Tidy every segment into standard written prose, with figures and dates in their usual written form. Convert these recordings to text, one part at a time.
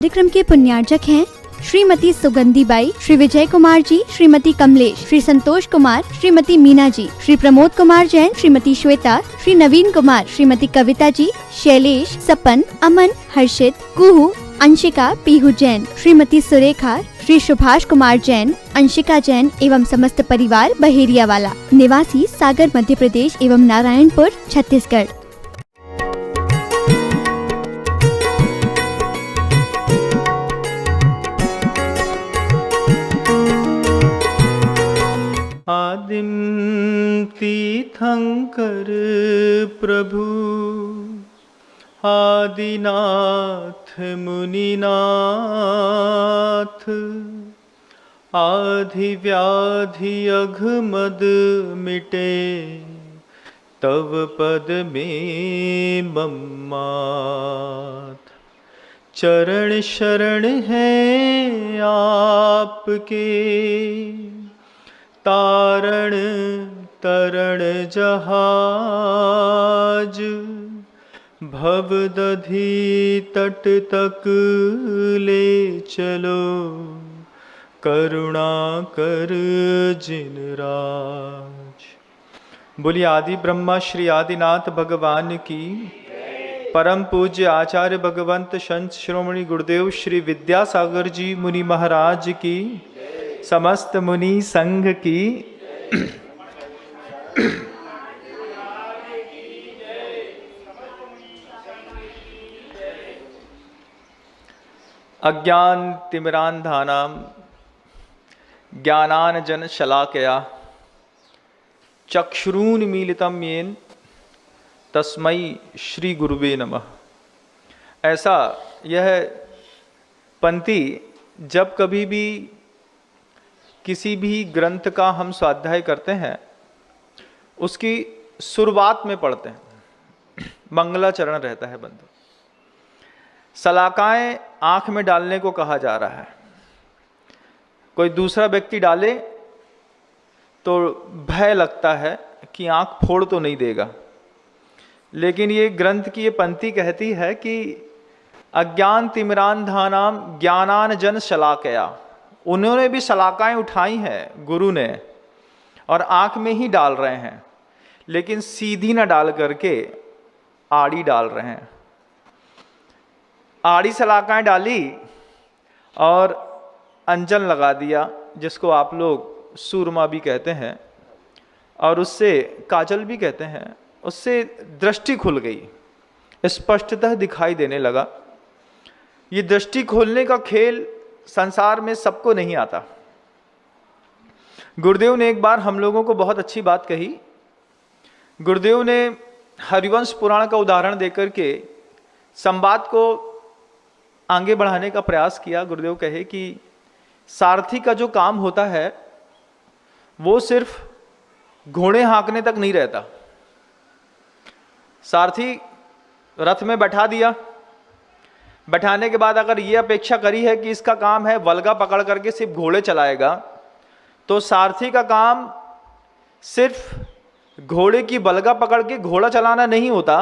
कार्यक्रम के पुण्यार्चक हैं श्रीमती सुगंधी बाई, श्री विजय कुमार जी, श्रीमती कमलेश, श्री संतोष कुमार, श्रीमती मीना जी, श्री प्रमोद कुमार जैन, श्रीमती श्वेता, श्री नवीन कुमार, श्रीमती कविता जी, शैलेश, सपन, अमन, हर्षित, कुहू, अंशिका, पीहू जैन, श्रीमती सुरेखा, श्री सुभाष कुमार जैन, अंशिका जैन एवं समस्त परिवार बहेरिया वाला, निवासी सागर मध्य प्रदेश एवं नारायणपुर छत्तीसगढ़। आदिम तीर्थंकर प्रभु आदिनाथ मुनिनाथ, आधि व्याधि अघमद मिटे तव पद में मम्माथ। चरण शरण है आपके, तारण तरण जहाज, भवदधि तट तक ले चलो, करुणा कर जिन राज। बोलिए आदि ब्रह्मा श्री आदिनाथ भगवान की, परम पूज्य आचार्य भगवंत संत शिरोमणि गुरुदेव श्री विद्यासागर जी मुनि महाराज की, समस्त मुनि संघ की। अज्ञान तिमिरांधानां ज्ञानांजन शलाकया चक्षुरुन्मीलितं येन तस्मै श्री गुरुवे नमः। ऐसा यह पंक्ति जब कभी भी किसी भी ग्रंथ का हम स्वाध्याय करते हैं उसकी शुरुआत में पढ़ते हैं, मंगलाचरण रहता है बंधु। सलाकाएं आंख में डालने को कहा जा रहा है। कोई दूसरा व्यक्ति डाले तो भय लगता है कि आंख फोड़ तो नहीं देगा, लेकिन ये ग्रंथ की ये पंक्ति कहती है कि अज्ञान तिमिरांधानां ज्ञानांजन शलाकया। उन्होंने भी शलाकाएं उठाई हैं गुरु ने और आंख में ही डाल रहे हैं, लेकिन सीधी ना डाल करके आड़ी डाल रहे हैं। आड़ी शलाकाएं डाली और अंजन लगा दिया, जिसको आप लोग सूरमा भी कहते हैं और उससे काजल भी कहते हैं। उससे दृष्टि खुल गई, स्पष्टतः दिखाई देने लगा। ये दृष्टि खोलने का खेल संसार में सबको नहीं आता। गुरुदेव ने एक बार हम लोगों को बहुत अच्छी बात कही। गुरुदेव ने हरिवंश पुराण का उदाहरण देकर के संवाद को आगे बढ़ाने का प्रयास किया। गुरुदेव कहे कि सारथी का जो काम होता है वो सिर्फ घोड़े हाँकने तक नहीं रहता। सारथी रथ में बैठा दिया, बैठाने के बाद अगर ये अपेक्षा करी है कि इसका काम है वल्गा पकड़ करके सिर्फ घोड़े चलाएगा, तो सारथी का काम सिर्फ घोड़े की बलगा पकड़ के घोड़ा चलाना नहीं होता।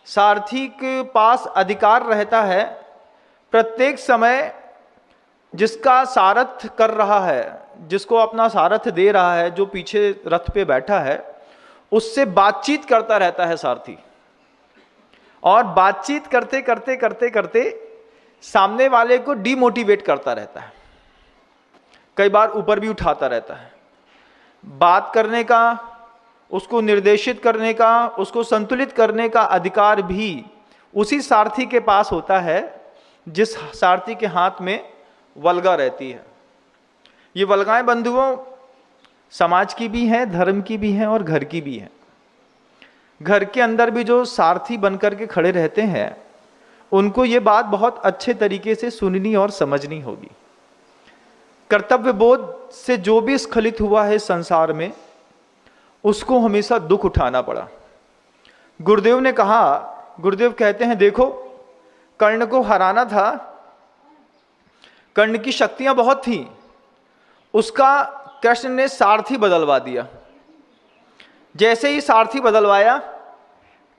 सारथी के पास अधिकार रहता है प्रत्येक समय जिसका सारथ कर रहा है, जिसको अपना सारथ दे रहा है, जो पीछे रथ पे बैठा है, उससे बातचीत करता रहता है सारथी। और बातचीत करते करते करते करते सामने वाले को डिमोटिवेट करता रहता है, कई बार ऊपर भी उठाता रहता है। बात करने का, उसको निर्देशित करने का, उसको संतुलित करने का अधिकार भी उसी सारथी के पास होता है जिस सारथी के हाथ में वल्गा रहती है। ये वल्गाएं बंधुओं समाज की भी हैं, धर्म की भी हैं और घर की भी हैं। घर के अंदर भी जो सारथी बनकर के खड़े रहते हैं उनको ये बात बहुत अच्छे तरीके से सुननी और समझनी होगी। कर्तव्य बोध से जो भी स्खलित हुआ है संसार में, उसको हमेशा दुख उठाना पड़ा। गुरुदेव ने कहा, गुरुदेव कहते हैं देखो कर्ण को हराना था, कर्ण की शक्तियां बहुत थी, उसका कृष्ण ने सारथी बदलवा दिया। जैसे ही सारथी बदलवाया,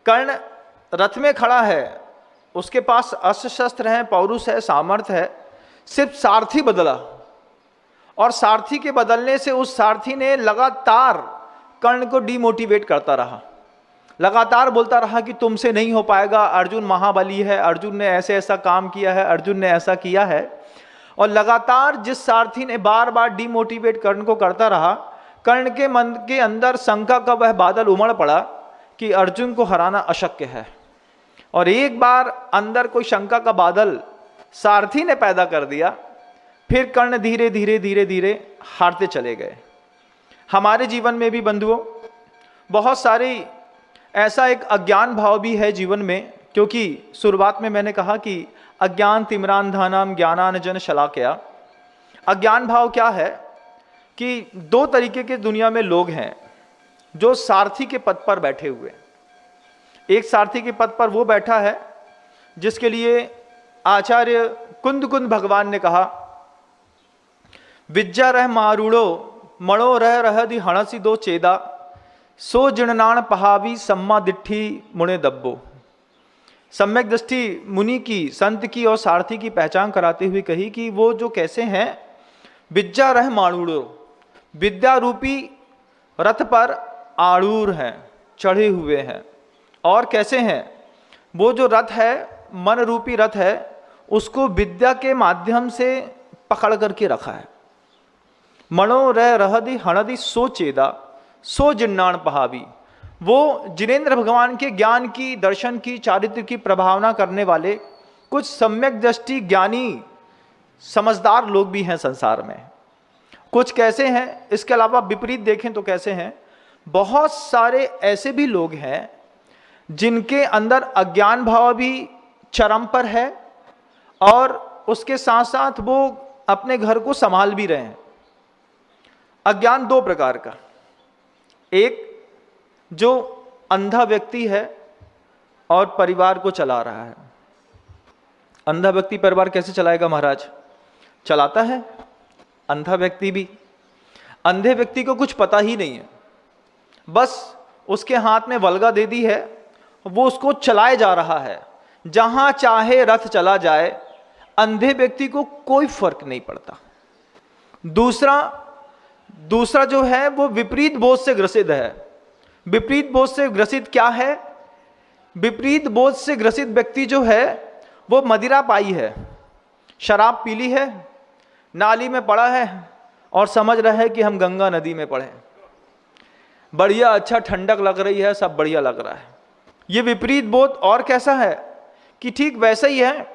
कर्ण रथ में खड़ा है उसके पास अस्त्र शस्त्र हैं, पौरुष है, सामर्थ्य है, सिर्फ सारथी बदला, और सारथी के बदलने से उस सारथी ने लगातार कर्ण को डिमोटिवेट करता रहा, लगातार बोलता रहा कि तुमसे नहीं हो पाएगा, अर्जुन महाबली है, अर्जुन ने ऐसे ऐसा काम किया है, अर्जुन ने ऐसा किया है। और लगातार जिस सारथी ने बार बार डिमोटिवेट कर्ण को करता रहा, कर्ण के मन के अंदर शंका का वह बादल उमड़ पड़ा कि अर्जुन को हराना अशक्य है। और एक बार अंदर कोई शंका का बादल सारथी ने पैदा कर दिया, फिर कर्ण धीरे धीरे धीरे धीरे हारते चले गए। हमारे जीवन में भी बंधुओं बहुत सारी ऐसा एक अज्ञान भाव भी है जीवन में, क्योंकि शुरुआत में मैंने कहा कि अज्ञान तिमिरांधानाम ज्ञानांजन शलाकया। अज्ञान भाव क्या है कि दो तरीके के दुनिया में लोग हैं जो सारथी के पद पर बैठे हुए। एक सारथी के पद पर वो बैठा है जिसके लिए आचार्य कुंद कुंद भगवान ने कहा, विज्जा रह मारूड़ो मणो रह रहदि हणसी दो चेदा, सो जिणनाण पहावी सम्मा दिट्ठी मुने दब्बो। सम्यक दृष्टि मुनि की, संत की और सारथी की पहचान कराते हुए कही कि वो जो कैसे हैं, विज्जा रह मारूड़ो, विद्या रूपी रथ पर आरूढ़ हैं, चढ़े हुए हैं। और कैसे हैं, वो जो रथ है, मन रूपी रथ है, उसको विद्या के माध्यम से पकड़ करके रखा है। मणो रह रहदि हणदि सो चेदा, सो जिन्नाण पहावी। वो जिनेंद्र भगवान के ज्ञान की, दर्शन की, चारित्र की प्रभावना करने वाले कुछ सम्यक दृष्टि ज्ञानी समझदार लोग भी हैं संसार में। कुछ कैसे हैं, इसके अलावा विपरीत देखें तो कैसे हैं, बहुत सारे ऐसे भी लोग हैं जिनके अंदर अज्ञान भाव भी चरम पर है और उसके साथ साथ वो अपने घर को संभाल भी रहे हैं। अज्ञान दो प्रकार का, एक जो अंधा व्यक्ति है और परिवार को चला रहा है। अंधा व्यक्ति परिवार कैसे चलाएगा महाराज? चलाता है। अंधा व्यक्ति भी, अंधे व्यक्ति को कुछ पता ही नहीं है, बस उसके हाथ में वल्गा दे दी है, वो उसको चलाए जा रहा है, जहां चाहे रथ चला जाए, अंधे व्यक्ति को कोई फर्क नहीं पड़ता। दूसरा जो है वो विपरीत बोध से ग्रसित है। विपरीत बोध से ग्रसित क्या है? विपरीत बोध से ग्रसित व्यक्ति जो है वो मदिरा पाई है, शराब पी ली है, नाली में पड़ा है और समझ रहा है कि हम गंगा नदी में पड़े, बढ़िया, अच्छा, ठंडक लग रही है, सब बढ़िया लग रहा है। ये विपरीत बोध। और कैसा है कि ठीक वैसा ही है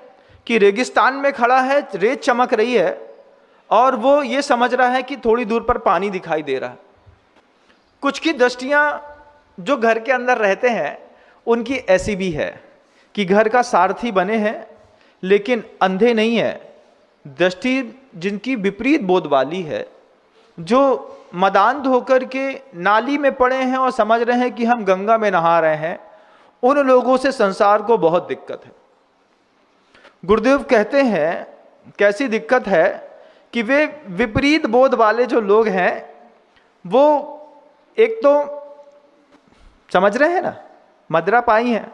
कि रेगिस्तान में खड़ा है, रेत चमक रही है और वो ये समझ रहा है कि थोड़ी दूर पर पानी दिखाई दे रहा है। कुछ की दृष्टियां जो घर के अंदर रहते हैं उनकी ऐसी भी है कि घर का सारथी बने हैं लेकिन अंधे नहीं है। दृष्टि जिनकी विपरीत बोध वाली है, जो मदांध होकर के नाली में पड़े हैं और समझ रहे हैं कि हम गंगा में नहा रहे हैं, उन लोगों से संसार को बहुत दिक्कत है। गुरुदेव कहते हैं कैसी दिक्कत है कि वे विपरीत बोध वाले जो लोग हैं वो एक तो समझ रहे हैं ना, मदिरा पाई है,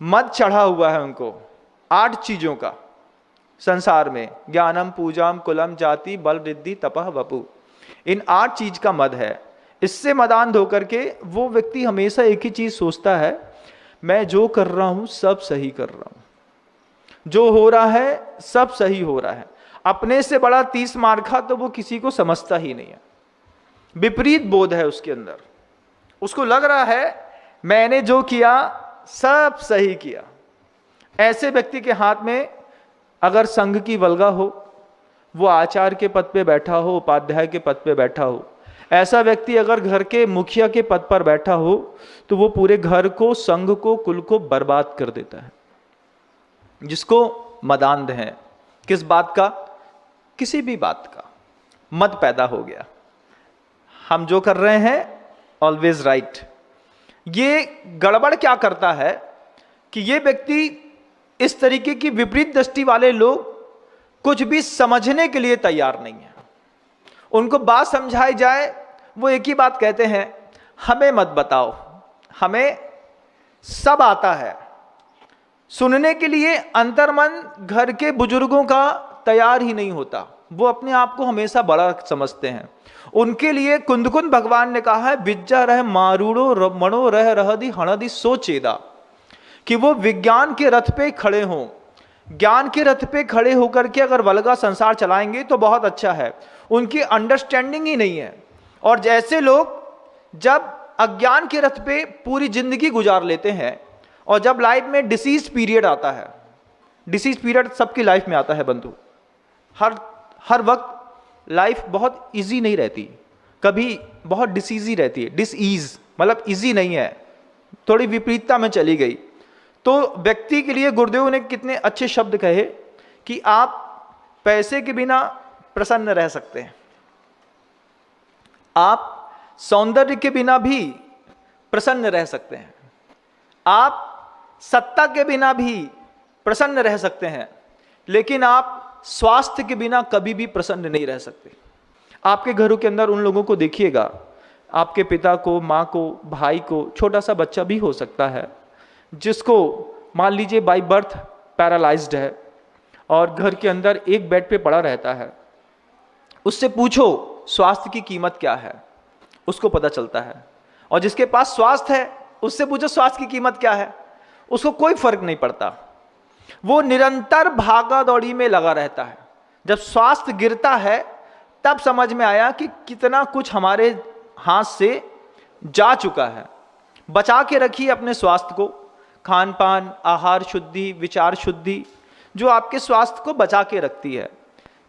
मद चढ़ा हुआ है उनको 8 चीजों का संसार में, ज्ञानम पूजाम कुलम जाति बल रिद्धि तपह वपु, इन 8 चीज का मद है। इससे मदांध होकर के वो व्यक्ति हमेशा एक ही चीज सोचता है, मैं जो कर रहा हूं सब सही कर रहा हूं, जो हो रहा है सब सही हो रहा है। अपने से बड़ा 30 मार्खा तो वो किसी को समझता ही नहीं है। विपरीत बोध है उसके अंदर, उसको लग रहा है मैंने जो किया सब सही किया। ऐसे व्यक्ति के हाथ में अगर संघ की वल्गा हो, वो आचार्य के पद पे बैठा हो, उपाध्याय के पद पे बैठा हो, ऐसा व्यक्ति अगर घर के मुखिया के पद पर बैठा हो तो वो पूरे घर को, संघ को, कुल को बर्बाद कर देता है। जिसको मदांध है, किस बात का? किसी भी बात का मद पैदा हो गया, हम जो कर रहे हैं ऑलवेज राइट। ये गड़बड़ क्या करता है कि ये व्यक्ति, इस तरीके की विपरीत दृष्टि वाले लोग कुछ भी समझने के लिए तैयार नहीं है। उनको बात समझाई जाए वो एक ही बात कहते हैं, हमें मत बताओ, हमें सब आता है, सुनने के लिए अंतर्मन घर के बुजुर्गों का तैयार ही नहीं होता, वो अपने आप को हमेशा बड़ा समझते हैं। उनके लिए कुंदकुंद भगवान ने कहा है, बिज्जा रह मारूड़ो मणो रह रहदी हणदी सोचेदा, कि वो विज्ञान के रथ पे खड़े हों, ज्ञान के रथ पे खड़े होकर के अगर वल्गा संसार चलाएंगे तो बहुत अच्छा है। उनकी अंडरस्टैंडिंग ही नहीं है। और जैसे लोग जब अज्ञान के रथ पे पूरी जिंदगी गुजार लेते हैं और जब लाइफ में डिसीज पीरियड आता है, डिसीज पीरियड सबकी लाइफ में आता है बंधु, हर वक्त लाइफ बहुत इजी नहीं रहती, कभी बहुत डिसीजी रहती है। डिसईज मतलब इजी नहीं है, थोड़ी विपरीतता में चली गई। तो व्यक्ति के लिए गुरुदेव ने कितने अच्छे शब्द कहे कि आप पैसे के बिना प्रसन्न रह सकते हैं, आप सौंदर्य के बिना भी प्रसन्न रह सकते हैं, आप सत्ता के बिना भी प्रसन्न रह सकते हैं, लेकिन आप स्वास्थ्य के बिना कभी भी प्रसन्न नहीं रह सकते। आपके घरों के अंदर उन लोगों को देखिएगा, आपके पिता को, माँ को, भाई को, छोटा सा बच्चा भी हो सकता है जिसको मान लीजिए बाय बर्थ पैरालाइज्ड है और घर के अंदर एक बेड पे पड़ा रहता है। उससे पूछो स्वास्थ्य की कीमत क्या है, उसको पता चलता है। और जिसके पास स्वास्थ्य है उससे पूछो स्वास्थ्य की कीमत क्या है, उसको कोई फर्क नहीं पड़ता। वो निरंतर भागा दौड़ी में लगा रहता है। जब स्वास्थ्य गिरता है तब समझ में आया कि कितना कुछ हमारे हाथ से जा चुका है। बचा के रखिए अपने स्वास्थ्य को, खान पान, आहार शुद्धि, विचार शुद्धि, जो आपके स्वास्थ्य को बचा के रखती है।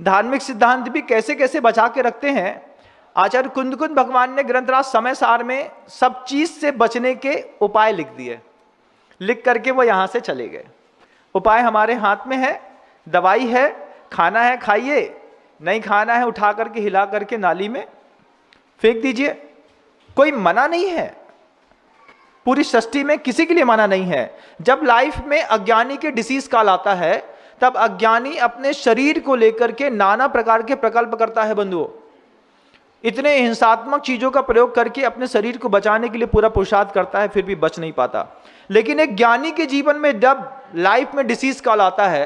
धार्मिक सिद्धांत भी कैसे कैसे बचा के रखते हैं। आचार्य कुंदकुंद भगवान ने ग्रंथराज समय सार में सब चीज से बचने के उपाय लिख दिए, लिख करके वो यहां से चले गए। उपाय हमारे हाथ में है, दवाई है, खाना है खाइए, नहीं खाना है उठा करके हिला करके नाली में फेंक दीजिए, कोई मना नहीं है। पूरी सृष्टि में किसी के लिए मना नहीं है। जब लाइफ में अज्ञानी के डिसीज काल आता है तब अज्ञानी अपने शरीर को लेकर के नाना प्रकार के प्रकल्प करता है बंधुओं। इतने हिंसात्मक चीजों का प्रयोग करके अपने शरीर को बचाने के लिए पूरा पुरुषार्थ करता है, फिर भी बच नहीं पाता। लेकिन एक ज्ञानी के जीवन में जब लाइफ में डिसीज काल आता है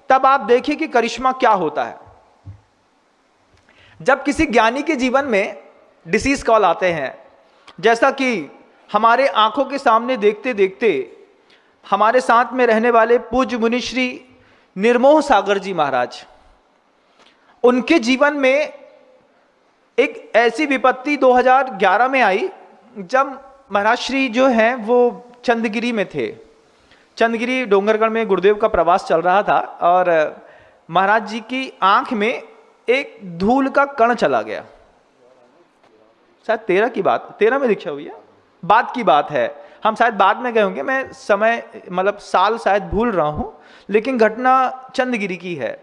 तब आप देखिए कि करिश्मा क्या होता है। जब किसी ज्ञानी के जीवन में डिसीज कॉल आते हैं, जैसा कि हमारे आंखों के सामने देखते देखते हमारे साथ में रहने वाले पूज्य मुनि श्री निर्मोह सागर जी महाराज, उनके जीवन में एक ऐसी विपत्ति 2011 में आई जब महाराज श्री जो हैं वो चंदगिरी में थे। चंदगिरी डोंगरगढ़ में गुरुदेव का प्रवास चल रहा था और महाराज जी की आंख में एक धूल का कण चला गया। शायद 13 में दीक्षा हुई है, बाद की बात है, हम शायद बाद में गए होंगे, मैं समय मतलब साल शायद भूल रहा हूं, लेकिन घटना चंदगिरी की है।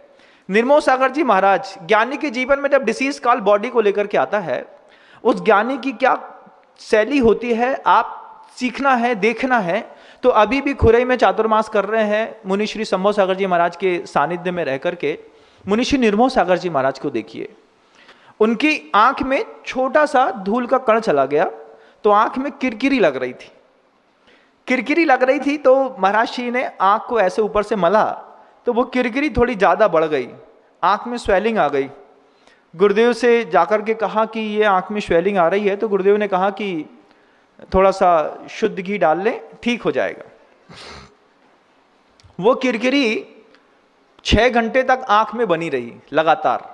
निर्मोह सागर जी महाराज, ज्ञानी के जीवन में जब डिसीज काल बॉडी को लेकर के आता है, उस ज्ञानी की क्या शैली होती है आप सीखना है, देखना है। तो अभी भी खुरई में चातुर्मास कर रहे हैं मुनि श्री संभव सागर जी महाराज के सानिध्य में रह करके मुनि श्री निर्मोह सागर जी महाराज को देखिए। उनकी आंख में छोटा सा धूल का कण चला गया तो आंख में किरकिरी लग रही थी। किरकिरी लग रही थी तो महाराज जी ने आंख को ऐसे ऊपर से मला तो वो किरकिरी थोड़ी ज़्यादा बढ़ गई, आंख में स्वेलिंग आ गई। गुरुदेव से जाकर के कहा कि ये आंख में स्वेलिंग आ रही है, तो गुरुदेव ने कहा कि थोड़ा सा शुद्ध घी डाल लें, ठीक हो जाएगा। वो किरकिरी 6 घंटे तक आंख में बनी रही लगातार।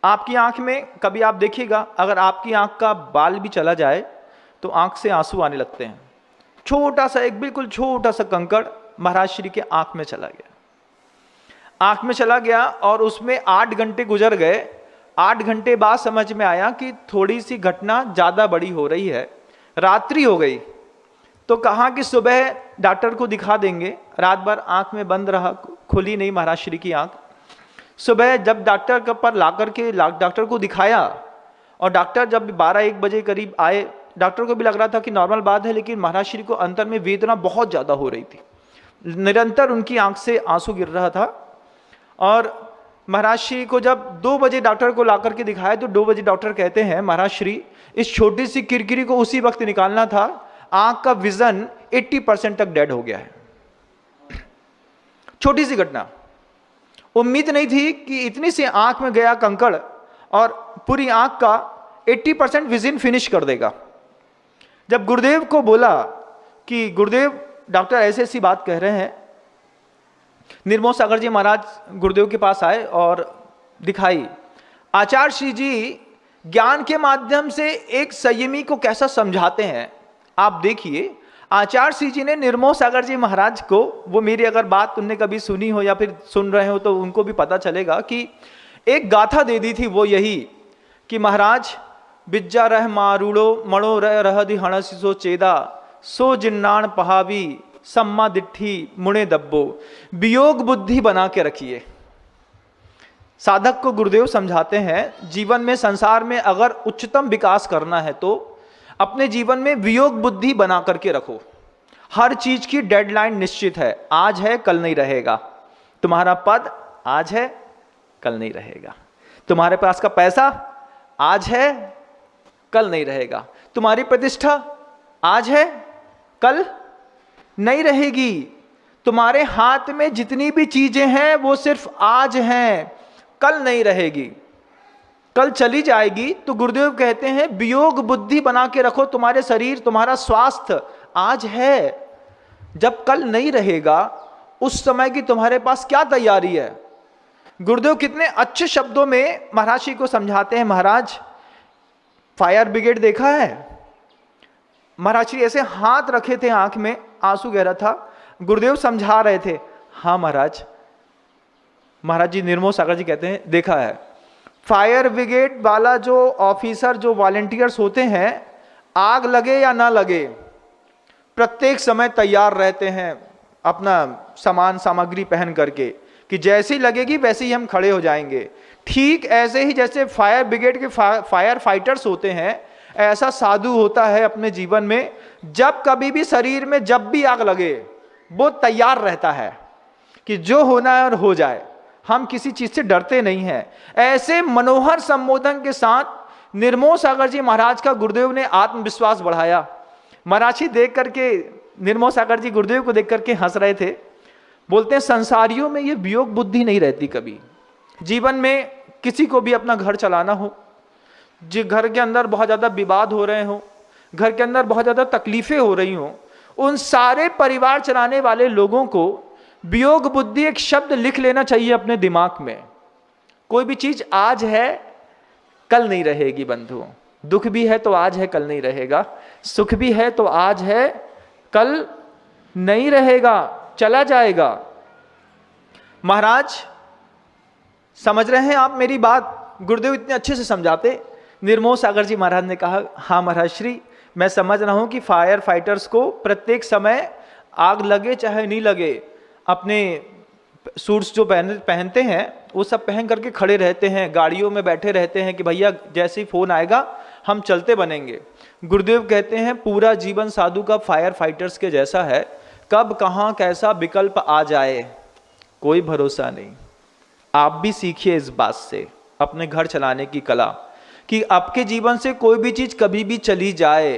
आपकी आंख में कभी आप देखिएगा, अगर आपकी आंख का बाल भी चला जाए तो आंख से आंसू आने लगते हैं। छोटा सा, एक बिल्कुल छोटा सा कंकड़ महाराज श्री के आंख में चला गया, आंख में चला गया और उसमें 8 घंटे गुजर गए। 8 घंटे बाद समझ में आया कि थोड़ी सी घटना ज्यादा बड़ी हो रही है, रात्रि हो गई। तो कहा कि सुबह डॉक्टर को दिखा देंगे। रात भर आंख में बंद रहा, खुली नहीं महाराज श्री की आंख। सुबह जब डॉक्टर के पर लाकर के डॉक्टर को दिखाया और डॉक्टर जब 12-1 बजे करीब आए, डॉक्टर को भी लग रहा था कि नॉर्मल बात है, लेकिन महाराज श्री को अंतर में वेदना बहुत ज्यादा हो रही थी। निरंतर उनकी आंख से आंसू गिर रहा था। और महाराज श्री को जब 2 बजे डॉक्टर को ला करके दिखाया तो 2 बजे डॉक्टर कहते हैं महाराज श्री इस छोटी सी किरकिरी को उसी वक्त निकालना था, आंख का विजन 80% तक डेड हो गया है। छोटी सी घटना, उम्मीद नहीं थी कि इतनी सी आंख में गया कंकड़ और पूरी आंख का 80% विजन फिनिश कर देगा। जब गुरुदेव को बोला कि गुरुदेव डॉक्टर ऐसे ऐसी बात कह रहे हैं, निर्मोह सागर जी महाराज गुरुदेव के पास आए और दिखाई। आचार्य श्री जी ज्ञान के माध्यम से एक संयमी को कैसा समझाते हैं आप देखिए। आचार्य श्री जी ने निर्मोह सागर जी महाराज को, वो मेरी अगर बात तुमने कभी सुनी हो या फिर सुन रहे हो तो उनको भी पता चलेगा कि एक गाथा दे दी थी, वो यही कि महाराज बिज्जा रह मारूड़ो मणो रह दी हणसिसो चेदा सो जिन्नान पहावी सम्मा दिट्ठी मुणे दब्बो, वियोग बुद्धि बना के रखिए। साधक को गुरुदेव समझाते हैं जीवन में, संसार में अगर उच्चतम विकास करना है तो अपने जीवन में वियोग बुद्धि बना करके रखो। हर चीज की डेडलाइन निश्चित है, आज है कल नहीं रहेगा। तुम्हारा पद आज है कल नहीं रहेगा, तुम्हारे पास का पैसा आज है कल नहीं रहेगा, तुम्हारी प्रतिष्ठा आज है कल नहीं रहेगी, तुम्हारे हाथ में जितनी भी चीजें हैं वो सिर्फ आज हैं, कल नहीं रहेगी, कल चली जाएगी। तो गुरुदेव कहते हैं वियोग बुद्धि बना के रखो। तुम्हारे शरीर, तुम्हारा स्वास्थ्य आज है, जब कल नहीं रहेगा उस समय की तुम्हारे पास क्या तैयारी है। गुरुदेव कितने अच्छे शब्दों में महाराज जी को समझाते हैं। महाराज फायर ब्रिगेड देखा है? महाराज जी ऐसे हाथ रखे थे, आंख में आंसू गहरा था, गुरुदेव समझा रहे थे। हाँ महाराज, महाराज जी निर्मोह सागर जी कहते हैं देखा है। फायर ब्रिगेड वाला जो ऑफिसर, जो वॉलेंटियर्स होते हैं, आग लगे या ना लगे प्रत्येक समय तैयार रहते हैं अपना सामान सामग्री पहन करके, कि जैसी लगेगी वैसे ही हम खड़े हो जाएंगे। ठीक ऐसे ही जैसे फायर ब्रिगेड के फायर फाइटर्स होते हैं, ऐसा साधु होता है अपने जीवन में, जब कभी भी शरीर में जब भी आग लगे वो तैयार रहता है कि जो होना है और हो जाए, हम किसी चीज से डरते नहीं हैं। ऐसे मनोहर संबोधन के साथ निर्मोह सागर जी महाराज का गुरुदेव ने आत्मविश्वास बढ़ाया। महाराज जी देख करके, निर्मोह सागर जी गुरुदेव को देख करके हंस रहे थे। बोलते हैं संसारियों में ये वियोग बुद्धि नहीं रहती कभी। जीवन में किसी को भी अपना घर चलाना हो, जो घर के अंदर बहुत ज्यादा विवाद हो रहे हो, घर के अंदर बहुत ज्यादा तकलीफें हो रही हो, उन सारे परिवार चलाने वाले लोगों को वियोग बुद्धि एक शब्द लिख लेना चाहिए अपने दिमाग में। कोई भी चीज आज है कल नहीं रहेगी बंधुओं। दुख भी है तो आज है कल नहीं रहेगा, सुख भी है तो आज है कल नहीं रहेगा, चला जाएगा। महाराज समझ रहे हैं आप मेरी बात? गुरुदेव इतने अच्छे से समझाते। निर्मोह सागर जी महाराज ने कहा हाँ महाराज श्री, मैं समझ रहा हूं कि फायर फाइटर्स को प्रत्येक समय आग लगे चाहे नहीं लगे, अपने सूट्स जो पहनते हैं वो सब पहन करके खड़े रहते हैं, गाड़ियों में बैठे रहते हैं कि भैया जैसे ही फोन आएगा हम चलते बनेंगे। गुरुदेव कहते हैं पूरा जीवन साधु का फायर फाइटर्स के जैसा है, कब कहाँ कैसा विकल्प आ जाए कोई भरोसा नहीं। आप भी सीखिए इस बात से अपने घर चलाने की कला, कि आपके जीवन से कोई भी चीज कभी भी चली जाए।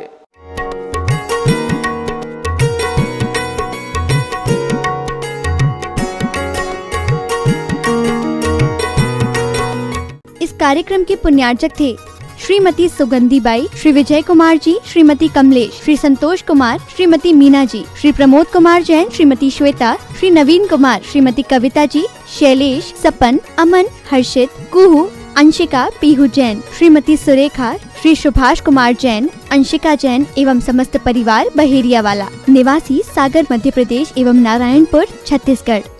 इस कार्यक्रम के पुण्यार्चक थे श्रीमती सुगंधी बाई, श्री विजय कुमार जी, श्रीमती कमलेश, श्री संतोष कुमार, श्रीमती मीना जी, श्री प्रमोद कुमार जैन, श्रीमती श्वेता, श्री नवीन कुमार, श्रीमती कविता जी, शैलेश, सपन, अमन, हर्षित, कुहू, अंशिका, पीहू जैन, श्रीमती सुरेखा, श्री सुभाष कुमार जैन, अंशिका जैन एवं समस्त परिवार बहेरिया वाला, निवासी सागर मध्य प्रदेश एवं नारायणपुर छत्तीसगढ़।